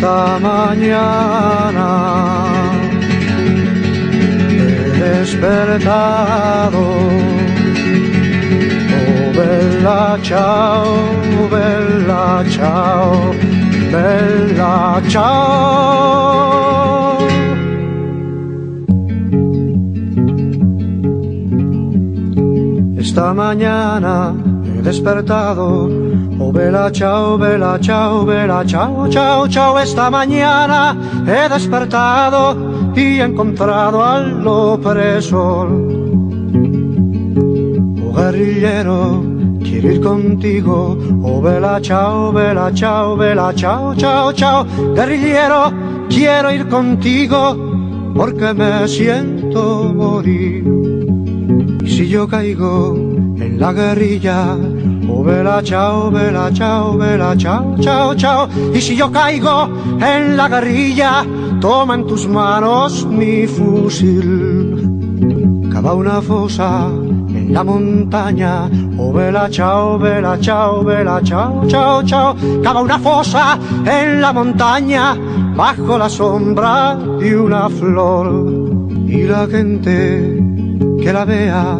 Esta mañana he despertado. Oh, bella ciao, bella ciao, bella ciao. Esta mañana he despertado. Oh, bella ciao, bella ciao, bella ciao, ciao, ciao. Esta mañana he despertado y he encontrado al opresor. Oh, guerrillero, quiero ir contigo. Oh, bella ciao, bella ciao, bella ciao, ciao, ciao. Guerrillero, quiero ir contigo porque me siento morir. Y si yo caigo en la guerrilla, oh, bella ciao, bella ciao, bella ciao, ciao, ciao. Y si yo caigo en la guerrilla, toma en tus manos mi fusil. Cava una fosa en la montaña, oh, bella ciao, bella ciao, bella ciao, ciao, ciao. Cava una fosa en la montaña, bajo la sombra de una flor. Y la gente que la vea,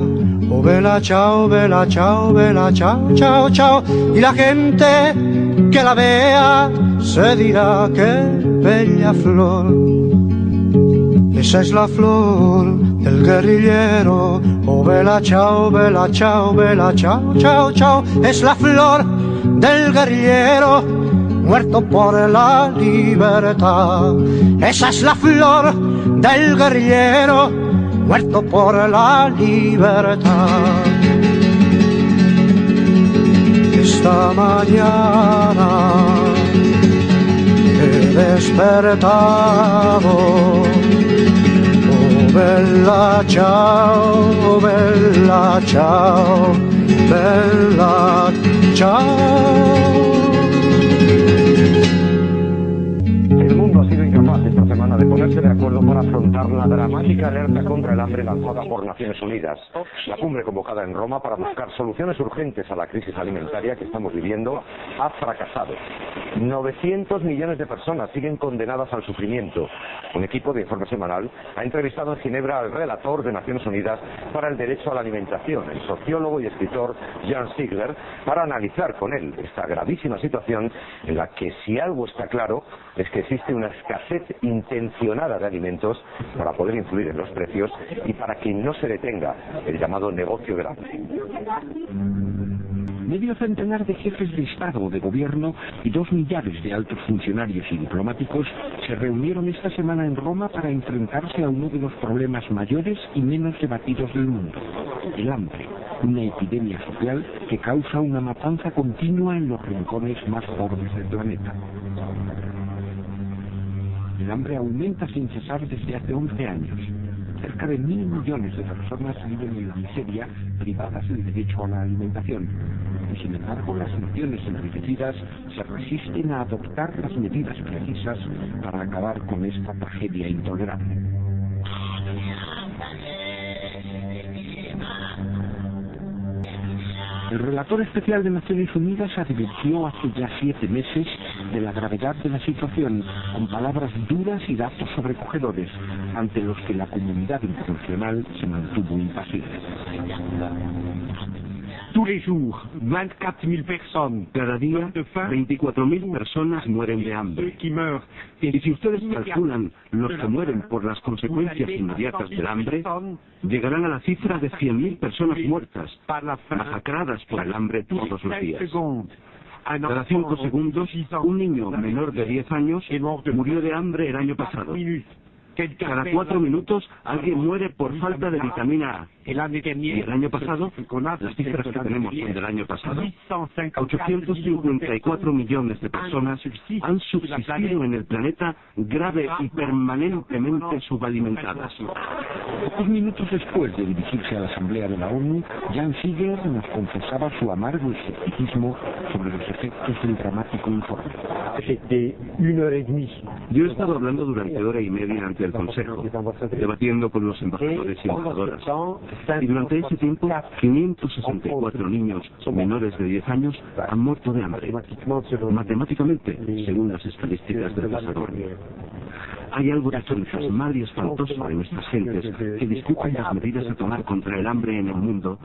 oh, bella ciao, bella ciao, bella ciao, ciao, ciao. Y la gente que la vea se dirá que bella flor. Esa es la flor del guerrillero, oh, bella ciao, bella ciao, bella ciao, ciao, ciao. Es la flor del guerrillero muerto por la libertad. Esa es la flor del guerrillero muerto por la libertad. Esta mañana he despertado. Oh, bella ciao, bella ciao, bella ciao. Esta semana de ponerse de acuerdo para afrontar la dramática alerta contra el hambre lanzada por Naciones Unidas. La cumbre convocada en Roma para buscar soluciones urgentes a la crisis alimentaria que estamos viviendo ha fracasado. 900 millones de personas siguen condenadas al sufrimiento. Un equipo de Informe Semanal ha entrevistado en Ginebra al relator de Naciones Unidas para el derecho a la alimentación, el sociólogo y escritor Jan Sigler, para analizar con él esta gravísima situación en la que, si algo está claro, es que existe una escasez intencionada de alimentos para poder influir en los precios y para que no se detenga el llamado negocio del hambre. Medio centenar de jefes de Estado o de Gobierno y 2 millares de altos funcionarios y diplomáticos se reunieron esta semana en Roma para enfrentarse a uno de los problemas mayores y menos debatidos del mundo: el hambre, una epidemia social que causa una matanza continua en los rincones más pobres del planeta. El hambre aumenta sin cesar desde hace 11 años. Cerca de 1.000 millones de personas viven en la miseria, privadas del derecho a la alimentación. Y sin embargo, las naciones enriquecidas se resisten a adoptar las medidas precisas para acabar con esta tragedia intolerable. El relator especial de Naciones Unidas advirtió hace ya 7 meses de la gravedad de la situación, con palabras duras y datos sobrecogedores, ante los que la comunidad internacional se mantuvo impasible. Tous les jours, 24.000 personas. Cada día, 24.000 personas mueren de hambre. Y si ustedes calculan los que mueren por las consecuencias inmediatas del hambre, llegarán a la cifra de 100.000 personas muertas, masacradas por el hambre todos los días. Cada 5 segundos, un niño menor de 10 años murió de hambre el año pasado. Cada 4 minutos alguien muere por falta de vitamina A. Y el año pasado, las cifras que tenemos son del año pasado, 854 millones de personas han subsistido en el planeta grave y permanentemente subalimentadas. Pocos minutos después de dirigirse a la Asamblea de la ONU, Jan Sigler nos confesaba su amargo escepticismo sobre los efectos del dramático informe. J'étais Yo he estado hablando durante hora y media ante el Consejo, debatiendo con los embajadores y embajadoras. Y durante ese tiempo, 564 niños menores de 10 años han muerto de hambre, matemáticamente, según las estadísticas del desarrollo. Hay algo mal y espantoso en estas gentes que discuten las medidas a tomar contra el hambre en el mundo,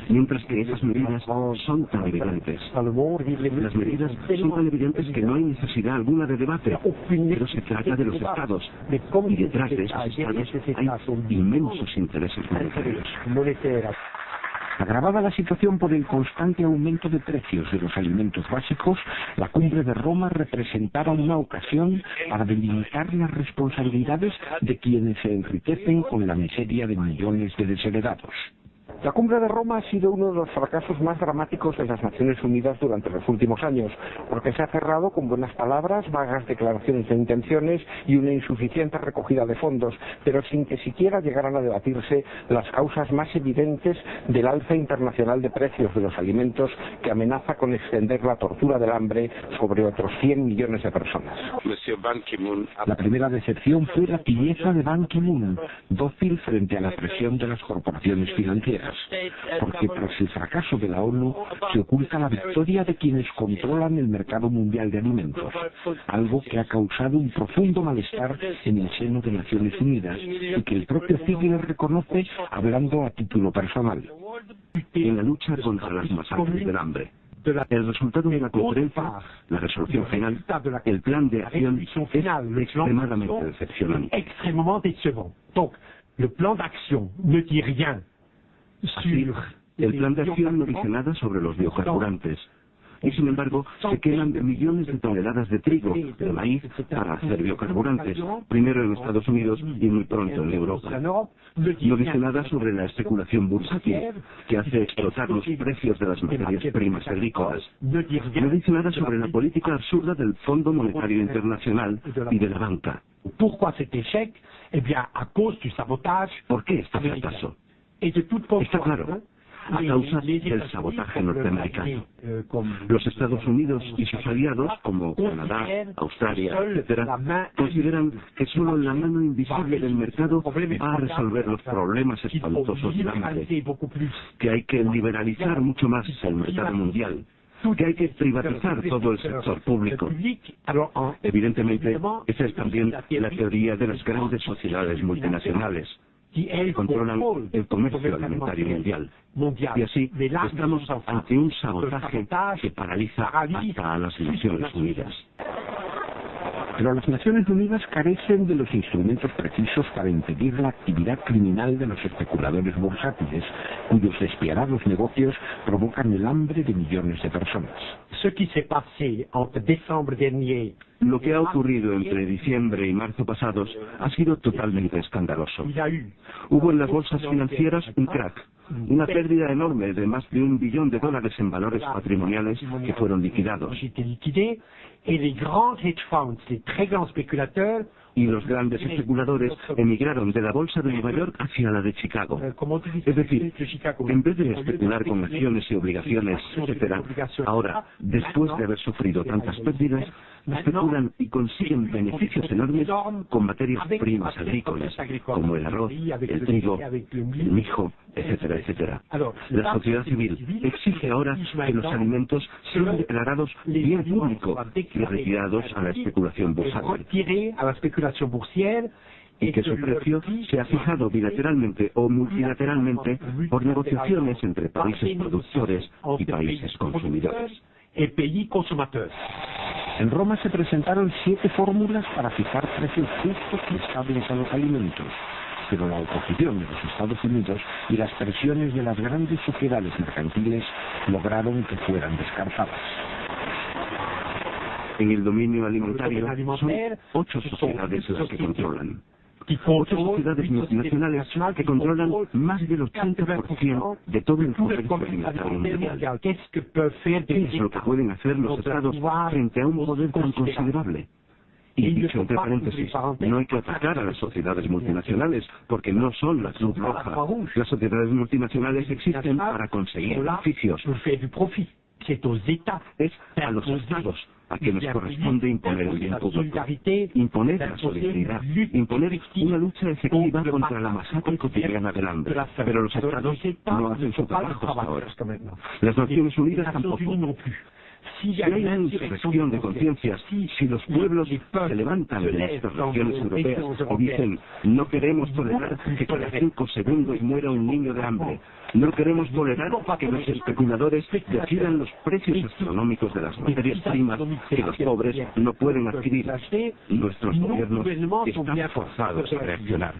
mientras que esas medidas son tan evidentes. Las medidas son tan evidentes que no hay necesidad alguna de debate, pero se trata de los estados, y detrás de esos estados hay inmensos intereses monetarios. Agravada la situación por el constante aumento de precios de los alimentos básicos, la cumbre de Roma representaba una ocasión para delimitar las responsabilidades de quienes se enriquecen con la miseria de millones de desheredados. La cumbre de Roma ha sido uno de los fracasos más dramáticos de las Naciones Unidas durante los últimos años, porque se ha cerrado con buenas palabras, vagas declaraciones de intenciones y una insuficiente recogida de fondos, pero sin que siquiera llegaran a debatirse las causas más evidentes del alza internacional de precios de los alimentos que amenaza con extender la tortura del hambre sobre otros 100 millones de personas. La primera decepción fue la tibieza de Ban Ki-moon, dócil frente a la presión de las corporaciones financieras. Porque tras el fracaso de la ONU se oculta la victoria de quienes controlan el mercado mundial de alimentos, algo que ha causado un profundo malestar en el seno de Naciones Unidas y que el propio Ziegler reconoce hablando a título personal. En la lucha contra las masacres del hambre, el resultado de la conferencia, la resolución final, el plan de acción es extremadamente decepcionante. Así, el plan de acción no dice nada sobre los biocarburantes. Y sin embargo, se queman millones de toneladas de trigo, de maíz, para hacer biocarburantes, primero en Estados Unidos y muy pronto en Europa. No dice nada sobre la especulación bursátil, que hace explotar los precios de las materias primas agrícolas. No dice nada sobre la política absurda del Fondo Monetario Internacional y de la banca. ¿Por qué este fracaso? Está claro, a causa del sabotaje norteamericano. Los Estados Unidos y sus aliados, como Canadá, Australia, etc., consideran que solo la mano invisible del mercado va a resolver los problemas espantosos del hambre, que hay que liberalizar mucho más el mercado mundial, que hay que privatizar todo el sector público. Evidentemente, esa es también la teoría de las grandes sociedades multinacionales, que controlan el comercio alimentario mundial. Y así estamos ante un sabotaje que paraliza hasta a las Naciones Unidas. Pero las Naciones Unidas carecen de los instrumentos precisos para impedir la actividad criminal de los especuladores bursátiles, cuyos despiadados negocios provocan el hambre de millones de personas. Lo que ha ocurrido entre diciembre y marzo pasados ha sido totalmente escandaloso. Hubo en las bolsas financieras un crack, una pérdida enorme de más de $1 billón en valores patrimoniales que fueron liquidados. Y los grandes especuladores emigraron de la bolsa de Nueva York hacia la de Chicago. Es decir, en vez de especular con acciones y obligaciones, etc., ahora, después de haber sufrido tantas pérdidas, especulan y consiguen beneficios enormes con materias primas agrícolas, como el arroz, el trigo, el mijo, etcétera, etcétera. La sociedad civil exige ahora que los alimentos sean declarados bien público y retirados a la especulación bursátil, y que su precio sea fijado bilateralmente o multilateralmente por negociaciones entre países productores y países consumidores. En Roma se presentaron 7 fórmulas para fijar precios justos y estables a los alimentos, pero la oposición de los Estados Unidos y las presiones de las grandes sociedades mercantiles lograron que fueran descartadas. En el dominio alimentario son 8 sociedades las que controlan. 8 sociedades multinacionales que controlan más del 80% de todo el comercio alimentario mundial. ¿Qué es lo que pueden hacer los estados frente a un poder tan considerable? Y dicho entre paréntesis, no hay que atacar a las sociedades multinacionales, porque no son la Cruz Roja. Las sociedades multinacionales existen para conseguir beneficios. Es a los estados a quienes corresponde imponer el bien público, imponer la solidaridad, imponer una lucha efectiva contra la masacre cotidiana del hambre. Pero los estados no hacen su trabajo hasta ahora. Las Naciones Unidas tampoco. Si hay una insurrección de conciencias, si los pueblos se levantan de estas regiones europeas y dicen no queremos tolerar que cada 5 segundos muera un niño de hambre, no queremos tolerar que los especuladores decidan los precios astronómicos de las materias primas que los pobres no pueden adquirir, nuestros gobiernos están forzados a reaccionar.